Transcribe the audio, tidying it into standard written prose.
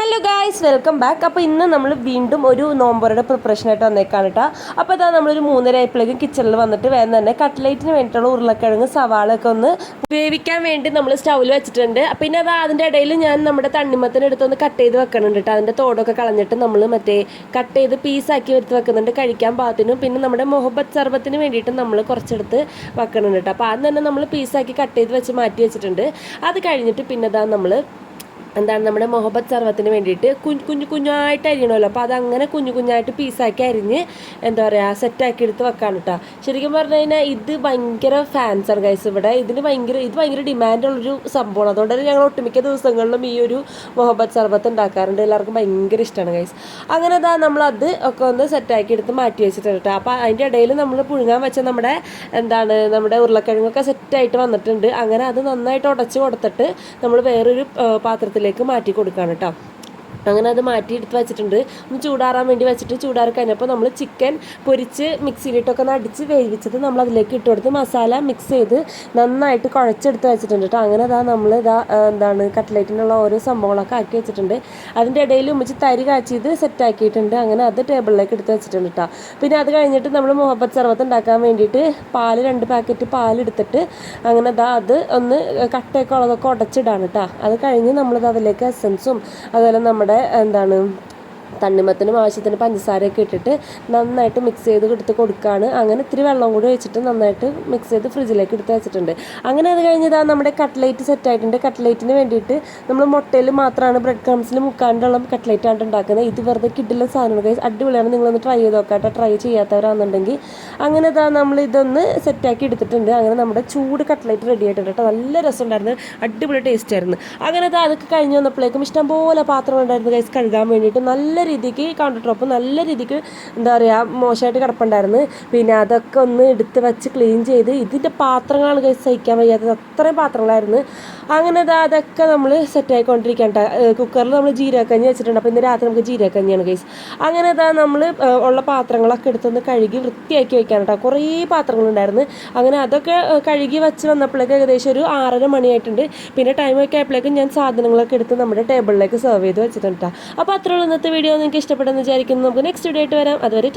Hello guys, welcome back. അപ്പോൾ ഇന്ന് നമ്മൾ വീണ്ടും ഒരു നോമ്പറുടെ പ്രിപ്പറേഷനായിട്ട് വന്നേക്കാണ് കേട്ടോ. അപ്പോൾ ഇതാ നമ്മളൊരു 3:30 ആയപ്പോഴേക്കും കിച്ചണിൽ വന്നിട്ട് വേഗം തന്നെ കട്ട്ലേറ്റിന് വേണ്ടിയിട്ടുള്ള ഉരുളക്കിഴങ്ങ് സവാളൊക്കെ ഒന്ന് വേവിക്കാൻ വേണ്ടി നമ്മൾ സ്റ്റൗവിൽ വെച്ചിട്ടുണ്ട്. പിന്നെ അത് അതിൻ്റെ ഇടയിൽ ഞാൻ നമ്മുടെ തണ്ണിമത്തനെടുത്തൊന്ന് കട്ട് ചെയ്ത് വെക്കണുണ്ട് കേട്ടോ. അതിൻ്റെ തോടൊക്കെ കളഞ്ഞിട്ട് നമ്മൾ കട്ട് ചെയ്ത് പീസാക്കി എടുത്ത് വെക്കുന്നുണ്ട് കഴിക്കാൻ പാകത്തിനും. പിന്നെ നമ്മുടെ മുഹബത്ത് സർബത്തിന് വേണ്ടിയിട്ട് നമ്മൾ കുറച്ചെടുത്ത് വെക്കണുണ്ട് കേട്ടോ. അപ്പോൾ അത് തന്നെ നമ്മൾ പീസാക്കി കട്ട് ചെയ്ത് വെച്ച് മാറ്റി വെച്ചിട്ടുണ്ട്. അത് കഴിഞ്ഞിട്ട് പിന്നെ ഇതാ നമ്മൾ നമ്മുടെ മുഹബത്ത് സർവത്തിന് വേണ്ടിയിട്ട് കുഞ്ഞായിട്ട് അരിയണമല്ലോ. അപ്പോൾ അതങ്ങനെ കുഞ്ഞായിട്ട് പീസാക്കി അരിഞ്ഞ് സെറ്റാക്കി എടുത്ത് വെക്കാണ് കേട്ടോ. ശരിക്കും പറഞ്ഞു കഴിഞ്ഞാൽ ഇത് ഭയങ്കര ഫാൻസാണ് ഗൈസ്. ഇവിടെ ഇത് ഭയങ്കര ഡിമാൻഡുള്ളൊരു സംഭവമാണ്. അതുകൊണ്ട് തന്നെ ഞങ്ങൾ ഒട്ടുമിക്ക ദിവസങ്ങളിലും ഈ ഒരു മുഹബത്ത് സർബത്ത് ഉണ്ടാക്കാറുണ്ട്. എല്ലാവർക്കും ഭയങ്കര ഇഷ്ടമാണ് ഗൈസ്. അങ്ങനെ നമ്മളത് ഒക്കെ ഒന്ന് സെറ്റാക്കി എടുത്ത് മാറ്റി വെച്ചിട്ടുണ്ട് കേട്ടോ. അപ്പോൾ അതിൻ്റെ ഇടയിൽ നമ്മൾ പുഴുങ്ങാൻ വെച്ച നമ്മുടെ ഉരുളക്കിഴങ്ങൊക്കെ സെറ്റായിട്ട് വന്നിട്ടുണ്ട്. അങ്ങനെ അത് നന്നായിട്ട് ഉടച്ച് കൊടുത്തിട്ട് നമ്മൾ വേറൊരു പാത്രത്തിൽ മാറ്റി കൊടുക്കുകയാണ് കേട്ടോ. അങ്ങനെ അത് മാറ്റി എടുത്ത് വെച്ചിട്ടുണ്ട്. ഒന്ന് ചൂടാറാൻ വേണ്ടി വെച്ചിട്ട് ചൂടാറി കഴിഞ്ഞപ്പോൾ നമ്മൾ ചിക്കൻ പൊരിച്ച് മിക്സിയിലിട്ടൊക്കെ അടിച്ച് വേവിച്ചത് നമ്മൾ അതിലേക്ക് ഇട്ട് കൊടുത്ത് മസാല മിക്സ് ചെയ്ത് നന്നായിട്ട് കുഴച്ചെടുത്ത് വെച്ചിട്ടുണ്ട് കേട്ടോ. അങ്ങനെ നമ്മൾ കട്ട്ലേറ്റിനുള്ള ഓരോ സംഭവങ്ങളൊക്കെ ആക്കി വെച്ചിട്ടുണ്ട്. അതിൻ്റെ ഇടയിൽ ഉമ്മിച്ച് തരി കാച്ചിയത് സെറ്റാക്കിയിട്ടുണ്ട്. അങ്ങനെ അത് ടേബിളിലേക്ക് എടുത്ത് വെച്ചിട്ടുണ്ട് കേട്ടോ. പിന്നെ അത് കഴിഞ്ഞിട്ട് നമ്മൾ മുഹബത്ത് സർബത്ത് ഉണ്ടാക്കാൻ വേണ്ടിയിട്ട് 2 പാക്കറ്റ് പാലെടുത്തിട്ട് അങ്ങനെ അത് ഒന്ന് കട്ടയൊക്കെ ഉള്ളതൊക്കെ ഉടച്ചിടാണ് കേട്ടോ. അത് കഴിഞ്ഞ് നമ്മളിത് അതിലേക്ക് എസൻസും അതുപോലെ നമ്മുടെ തണ്ണിമത്തനും ആവശ്യത്തിന് പഞ്ചസാരയൊക്കെ ഇട്ടിട്ട് നന്നായിട്ട് മിക്സ് ചെയ്ത് എടുത്ത് കൊടുക്കുകയാണ്. അങ്ങനെ ഇത്തിരി വെള്ളം കൂടി ഒഴിച്ചിട്ട് നന്നായിട്ട് മിക്സ് ചെയ്ത് ഫ്രിഡ്ജിലേക്ക് എടുത്ത് വെച്ചിട്ടുണ്ട്. അങ്ങനെ അത് കഴിഞ്ഞതാ നമ്മുടെ കട്ട്ലേറ്റ് സെറ്റായിട്ടുണ്ട്. കട്ട്ലേറ്റിന് വേണ്ടിയിട്ട് നമ്മൾ മുട്ടയിൽ മാത്രമാണ് ബ്രെഡ് ക്രംസിൽ മുക്കാണ്ടുള്ള കട്ട്ലേറ്റാണ് ഉണ്ടാക്കുന്നത്. ഇത് വെറുതെ കിട്ടില്ല സാധനങ്ങൾ അടിപൊളിയാണ്. നിങ്ങളൊന്ന് ട്രൈ ചെയ്ത് നോക്കാട്ടോ, ട്രൈ ചെയ്യാത്തവരാണെന്നുണ്ടെങ്കിൽ. അങ്ങനെ നമ്മൾ ഇതൊന്ന് സെറ്റാക്കി എടുത്തിട്ടുണ്ട്. അങ്ങനെ നമ്മുടെ ചൂട് കട്ട്ലേറ്റ് റെഡി ആയിട്ടുണ്ട് കേട്ടോ. നല്ല രസമുണ്ടായിരുന്നു, അടിപൊളി ടേസ്റ്റ് ആയിരുന്നു. അങ്ങനെ അതൊക്കെ കഴിഞ്ഞ് വന്നപ്പോഴേക്കും ഇഷ്ടംപോലെ പാത്രം ഉണ്ടായിരുന്നു ഗൈസ് കഴുകാൻ വേണ്ടിയിട്ട്. നല്ല രീതിക്ക് കൗണ്ടർ ടോപ്പ് നല്ല രീതിക്ക് മോശമായിട്ട് കിടപ്പുണ്ടായിരുന്നു. പിന്നെ അതൊക്കെ ഒന്ന് എടുത്ത് വെച്ച് ക്ലീൻ ചെയ്ത് ഇതിൻ്റെ പാത്രങ്ങളാണ് ഗൈസ് സഹിക്കാൻ വയ്യാത്തത്, അത്രയും പാത്രങ്ങളായിരുന്നു. അങ്ങനെ അതൊക്കെ നമ്മൾ സെറ്റായിക്കൊണ്ടിരിക്കണ്ട. കുക്കറിൽ നമ്മൾ ജീരകക്കഞ്ഞി വെച്ചിട്ടുണ്ട്. അപ്പോൾ ഇന്ന് രാത്രി നമുക്ക് ജീരകക്കഞ്ഞിയാണ് ഗൈസ്. അങ്ങനെ നമ്മൾ ഉള്ള പാത്രങ്ങളൊക്കെ എടുത്തൊന്ന് കഴുകി വൃത്തിയാക്കി വെക്കാൻ കേട്ടോ. കുറേ പാത്രങ്ങളുണ്ടായിരുന്നു. അങ്ങനെ അതൊക്കെ കഴുകി വെച്ച് വന്നപ്പോഴേക്ക് ഏകദേശം ഒരു 6:30 മണിയായിട്ടുണ്ട്. പിന്നെ ടൈമൊക്കെ ആയപ്പോഴേക്കും ഞാൻ സാധനങ്ങളൊക്കെ എടുത്ത് നമ്മുടെ ടേബിളിലേക്ക് സെർവ് ചെയ്ത് വെച്ചിട്ടുണ്ട് കേട്ടോ. അപ്പോൾ അത്രയുള്ള ഇന്നത്തെ വീഡിയോ നിങ്ങൾക്ക് ഇഷ്ടപ്പെട്ടെന്ന് വിചാരിക്കുന്നു. നമുക്ക് നെക്സ്റ്റ് വീഡിയോ ആയിട്ട് വരാം. അതുവരെ